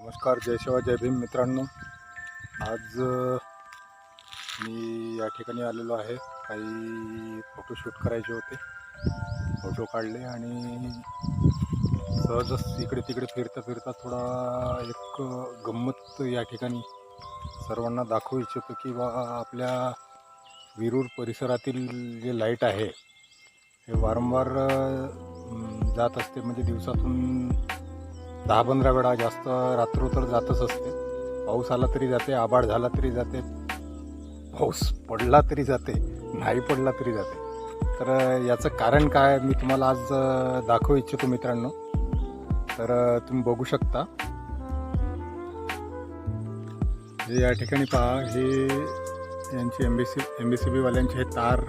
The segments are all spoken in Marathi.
नमस्कार, जय शिवा जय भीम मित्रांनो. आज मी या ठिकाणी आलेलो आहे. काही फोटोशूट करायचे होते, फोटो काढले आणि सहजच इकडे तिकडे फिरता फिरता थोडा एक गंमत या ठिकाणी सर्वांना दाखवू इच्छितो की बा आपल्या विरूर परिसरातील जे लाईट आहे हे वारंवार जात असते. म्हणजे दिवसातून 10-15 वेळा, जास्त रात्र तर जातच असते. पाऊस आला तरी जाते, आभाळ झाला तरी जाते, पाऊस पडला तरी जाते, नाही पडला तरी जाते. तर याचं कारण काय मी तुम्हाला आज दाखवू इच्छितो मित्रांनो. तर तुम्ही बघू शकता, हे या ठिकाणी पहा, हे यांची MBCB वाल्यांचे हे तार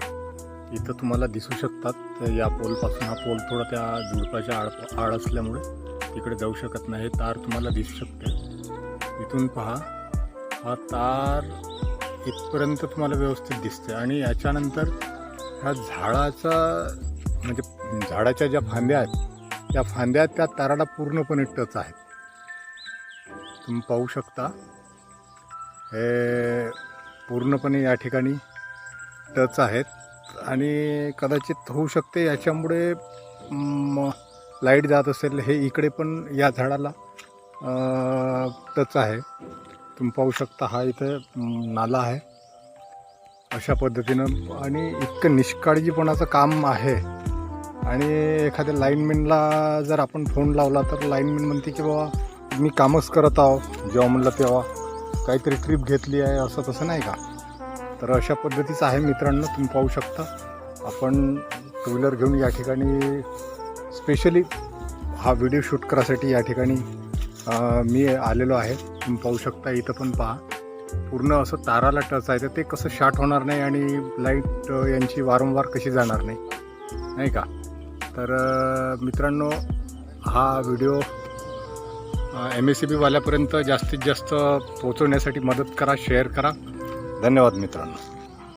इथं तुम्हाला दिसू शकतात. या पोलपासून हा पोल थोडा त्या झुडपाच्या आड असल्यामुळे तिकडे जाऊ शकत नाही. हे तार तुम्हाला दिसू शकते. इथून पहा, हा तार इथपर्यंत तुम्हाला व्यवस्थित दिसते आणि याच्यानंतर ह्या झाडाचा म्हणजे झाडाच्या ज्या फांद्या आहेत त्या फांद्या त्या ताराला पूर्णपणे टच आहेत. तुम्ही पाहू शकता, हे पूर्णपणे या ठिकाणी टच आहेत आणि कदाचित होऊ शकते याच्यामुळे लाईट जात असेल. हे इकडे पण या झाडाला टच आहे. तुम्ही पाहू शकता, हा इथं नाला आहे अशा पद्धतीनं आणि इतकं निष्काळजीपणाचं काम आहे. आणि एखाद्या लाईनमॅनला जर आपण फोन लावला तर लाईनमॅन म्हणते की बाबा मी कामच करत आहो, जेव्हा म्हणलं तेव्हा काहीतरी ट्रिप घेतली आहे, असं तसं नाही का. तर अशा पद्धतीचं आहे मित्रांनो. तुम्ही पाहू शकता, आपण टू व्हीलर घेऊन या ठिकाणी स्पेशली हा व्हिडिओ शूट करायसाठी या ठिकाणी मी आलेलो आहे. तुम्ही पाहू शकता, इथं पण पहा, पूर्ण असं ताराला टच आहे. तर ते कसं शॉर्ट होणार नाही आणि लाईट यांची वारंवार कशी जाणार नाही का. तर मित्रांनो, हा व्हिडिओ MSCB वाल्यापर्यंत जास्तीत जास्त पोहोचवण्यासाठी मदत करा, शेअर करा. धन्यवाद मित्रांनो.